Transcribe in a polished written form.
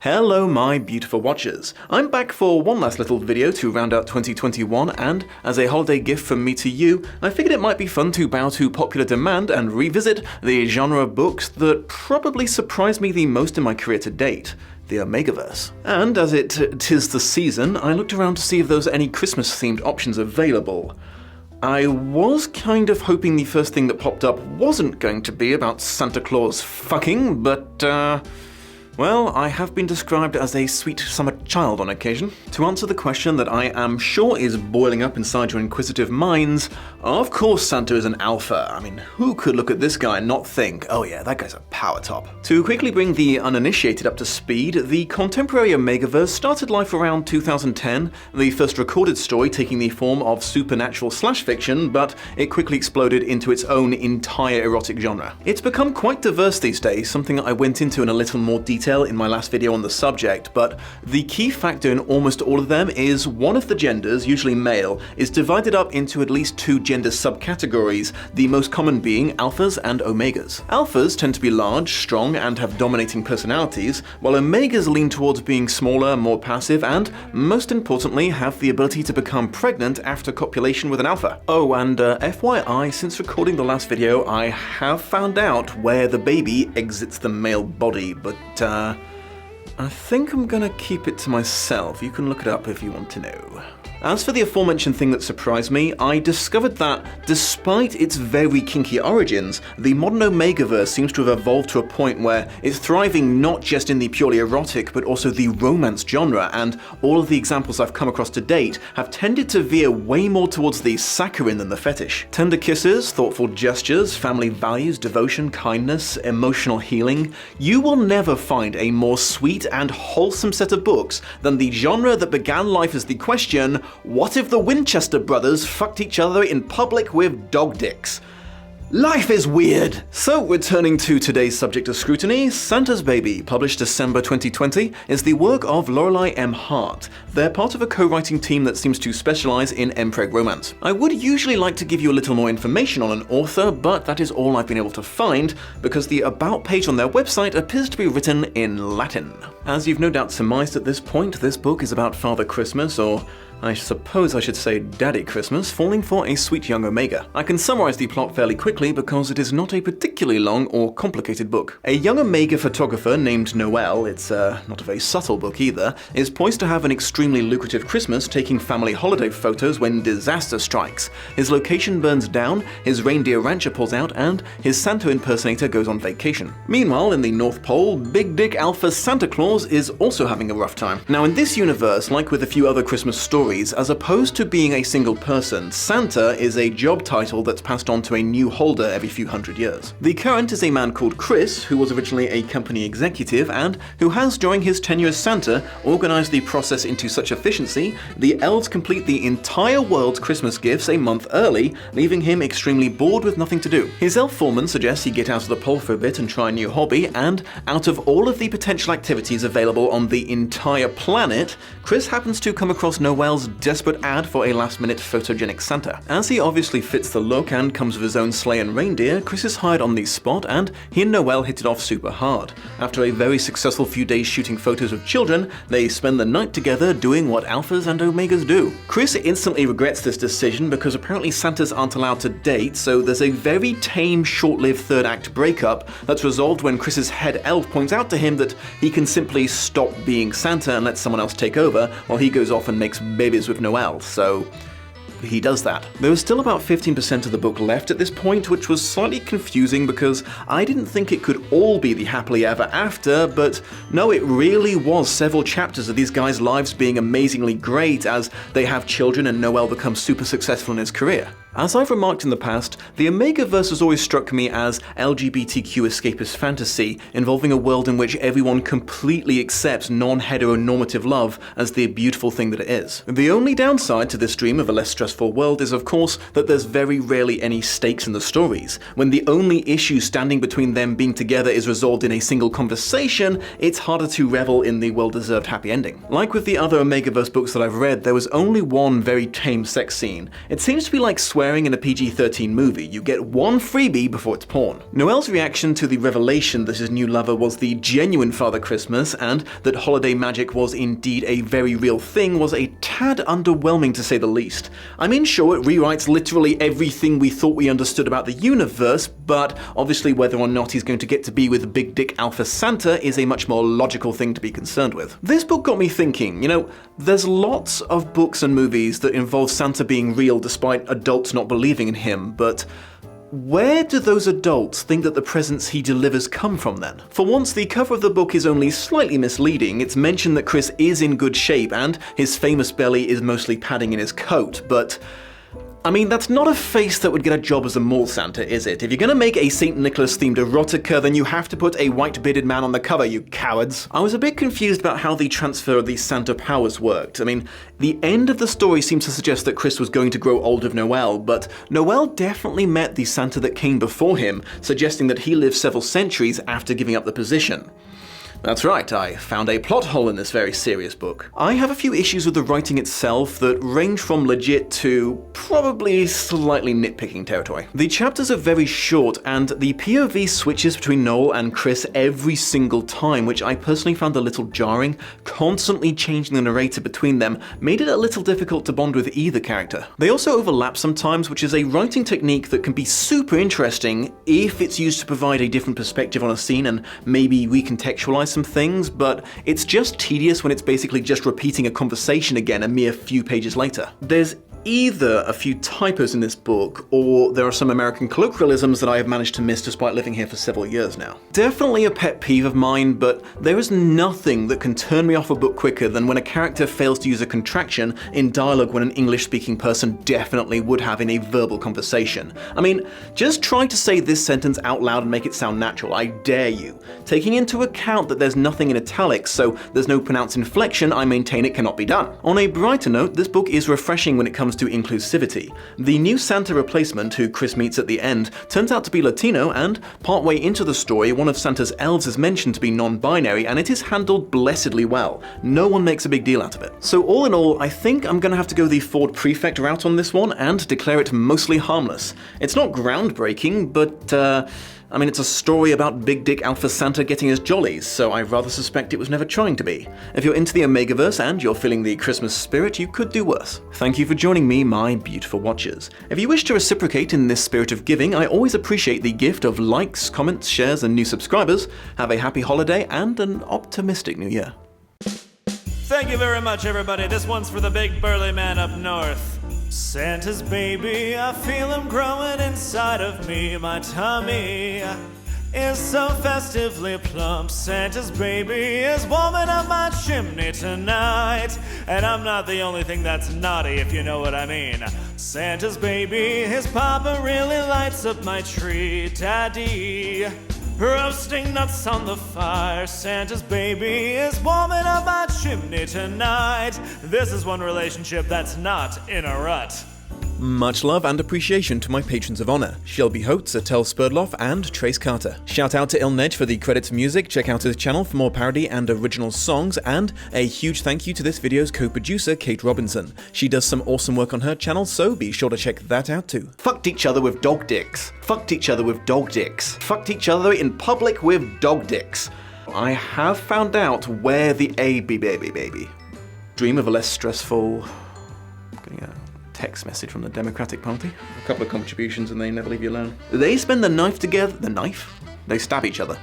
Hello my beautiful watchers. I'm back for one last little video to round out 2021, and as a holiday gift from me to you, I figured it might be fun to bow to popular demand and revisit the genre of books that probably surprised me the most in my career to date, the Omegaverse. And as tis the season, I looked around to see if there was any Christmas-themed options available. I was kind of hoping the first thing that popped up wasn't going to be about Santa Claus fucking, but well, I have been described as a sweet summer child on occasion. To answer the question that I am sure is boiling up inside your inquisitive minds, of course Santa is an alpha. I mean, who could look at this guy and not think, oh yeah, that guy's a power top? To quickly bring the uninitiated up to speed, the contemporary Omegaverse started life around 2010, the first recorded story taking the form of supernatural/fiction, but it quickly exploded into its own entire erotic genre. It's become quite diverse these days, something I went into in a little more detail in my last video on the subject, but the key factor in almost all of them is one of the genders, usually male, is divided up into at least two gender subcategories, the most common being alphas and omegas. Alphas tend to be large, strong, and have dominating personalities, while omegas lean towards being smaller, more passive, and, most importantly, have the ability to become pregnant after copulation with an alpha. Oh, and FYI, since recording the last video, I have found out where the baby exits the male body, but I think I'm gonna keep it to myself. You can look it up if you want to know. As for the aforementioned thing that surprised me, I discovered that, despite its very kinky origins, the modern Omegaverse seems to have evolved to a point where it's thriving not just in the purely erotic, but also the romance genre, and all of the examples I've come across to date have tended to veer way more towards the saccharine than the fetish. Tender kisses, thoughtful gestures, family values, devotion, kindness, emotional healing. You will never find a more sweet and wholesome set of books than the genre that began life as the question, what if the Winchester brothers fucked each other in public with dog dicks? Life is weird! So, returning to today's subject of scrutiny, Santa's Baby, published December 2020, is the work of Lorelei M. Hart. They're part of a co-writing team that seems to specialize in mpreg romance. I would usually like to give you a little more information on an author, but that is all I've been able to find, because the About page on their website appears to be written in Latin. As you've no doubt surmised at this point, this book is about Father Christmas, or I suppose I should say Daddy Christmas, falling for a sweet young Omega. I can summarize the plot fairly quickly because it is not a particularly long or complicated book. A young Omega photographer named Noel, it's not a very subtle book either, is poised to have an extremely lucrative Christmas taking family holiday photos when disaster strikes. His location burns down, his reindeer rancher pulls out, and his Santa impersonator goes on vacation. Meanwhile, in the North Pole, Big Dick Alpha Santa Claus is also having a rough time. Now in this universe, like with a few other Christmas stories, as opposed to being a single person, Santa is a job title that's passed on to a new holder every few hundred years. The current is a man called Chris, who was originally a company executive and who has, during his tenure as Santa, organized the process into such efficiency, the elves complete the entire world's Christmas gifts a month early, leaving him extremely bored with nothing to do. His elf foreman suggests he get out of the pole for a bit and try a new hobby, and out of all of the potential activities available on the entire planet, Chris happens to come across Noel's desperate ad for a last-minute photogenic Santa. As he obviously fits the look and comes with his own sleigh and reindeer, Chris is hired on the spot, and he and Noel hit it off super hard. After a very successful few days shooting photos of children, they spend the night together doing what alphas and omegas do. Chris instantly regrets this decision because apparently Santas aren't allowed to date, so there's a very tame, short-lived third-act breakup that's resolved when Chris's head elf points out to him that he can simply stop being Santa and let someone else take over while he goes off and makes babies with Noel, so he does that. There was still about 15% of the book left at this point, which was slightly confusing because I didn't think it could all be the happily ever after, but no, it really was several chapters of these guys' lives being amazingly great as they have children and Noel becomes super successful in his career. As I've remarked in the past, the Omegaverse has always struck me as LGBTQ escapist fantasy, involving a world in which everyone completely accepts non-heteronormative love as the beautiful thing that it is. The only downside to this dream of a less stressful world is, of course, that there's very rarely any stakes in the stories. When the only issue standing between them being together is resolved in a single conversation, it's harder to revel in the well-deserved happy ending. Like with the other Omegaverse books that I've read, there was only one very tame sex scene. It seems to be like swearing swearing in a PG-13 movie. You get one freebie before it's porn. Noel's reaction to the revelation that his new lover was the genuine Father Christmas and that holiday magic was indeed a very real thing was a tad underwhelming to say the least. I mean, sure, it rewrites literally everything we thought we understood about the universe, but obviously whether or not he's going to get to be with Big Dick Alpha Santa is a much more logical thing to be concerned with. This book got me thinking, you know, there's lots of books and movies that involve Santa being real despite adults not believing in him, but where do those adults think that the presents he delivers come from then? For once, the cover of the book is only slightly misleading. It's mentioned that Chris is in good shape and his famous belly is mostly padding in his coat, but I mean, that's not a face that would get a job as a mall Santa, is it? If you're gonna make a St. Nicholas-themed erotica, then you have to put a white-bearded man on the cover, you cowards. I was a bit confused about how the transfer of these Santa powers worked. I mean, the end of the story seems to suggest that Chris was going to grow old of Noel, but Noel definitely met the Santa that came before him, suggesting that he lived several centuries after giving up the position. That's right, I found a plot hole in this very serious book. I have a few issues with the writing itself that range from legit to probably slightly nitpicking territory. The chapters are very short, and the POV switches between Noel and Chris every single time, which I personally found a little jarring. Constantly changing the narrator between them made it a little difficult to bond with either character. They also overlap sometimes, which is a writing technique that can be super interesting if it's used to provide a different perspective on a scene and maybe recontextualize some things, but it's just tedious when it's basically just repeating a conversation again a mere few pages later. There's either a few typos in this book, or there are some American colloquialisms that I have managed to miss despite living here for several years now. Definitely a pet peeve of mine, but there is nothing that can turn me off a book quicker than when a character fails to use a contraction in dialogue when an English-speaking person definitely would have in a verbal conversation. I mean, just try to say this sentence out loud and make it sound natural, I dare you. Taking into account that there's nothing in italics, so there's no pronounced inflection, I maintain it cannot be done. On a brighter note, this book is refreshing when it comes to inclusivity. The new Santa replacement, who Chris meets at the end, turns out to be Latino, and partway into the story, one of Santa's elves is mentioned to be non-binary, and it is handled blessedly well. No one makes a big deal out of it. So all in all, I think I'm gonna have to go the Ford Prefect route on this one and declare it mostly harmless. It's not groundbreaking, but I mean, it's a story about Big Dick Alpha Santa getting his jollies, so I rather suspect it was never trying to be. If you're into the Omegaverse and you're feeling the Christmas spirit, you could do worse. Thank you for joining me, my beautiful watchers. If you wish to reciprocate in this spirit of giving, I always appreciate the gift of likes, comments, shares, and new subscribers. Have a happy holiday and an optimistic new year. Thank you very much, everybody. This one's for the big burly man up north. Santa's baby, I feel him growing inside of me. My tummy is so festively plump. Santa's baby is warming up my chimney tonight. And I'm not the only thing that's naughty, if you know what I mean. Santa's baby, his papa really lights up my tree. Daddy, roasting nuts on the fire. Santa's baby is warming up my chimney tonight. This is one relationship that's not in a rut. Much love and appreciation to my patrons of honor, Shelby Holtz, Attell Spurdloff, and Trace Carter. Shout out to Ilnej for the credits music, check out his channel for more parody and original songs, and a huge thank you to this video's co-producer, Kate Robinson. She does some awesome work on her channel, so be sure to check that out too. Fucked each other with dog dicks. Fucked each other with dog dicks. Fucked each other in public with dog dicks. I have found out where the baby. Dream of a less stressful... Getting a text message from the Democratic Party. A couple of contributions and they never leave you alone. They spend the night together. The knife? They stab each other.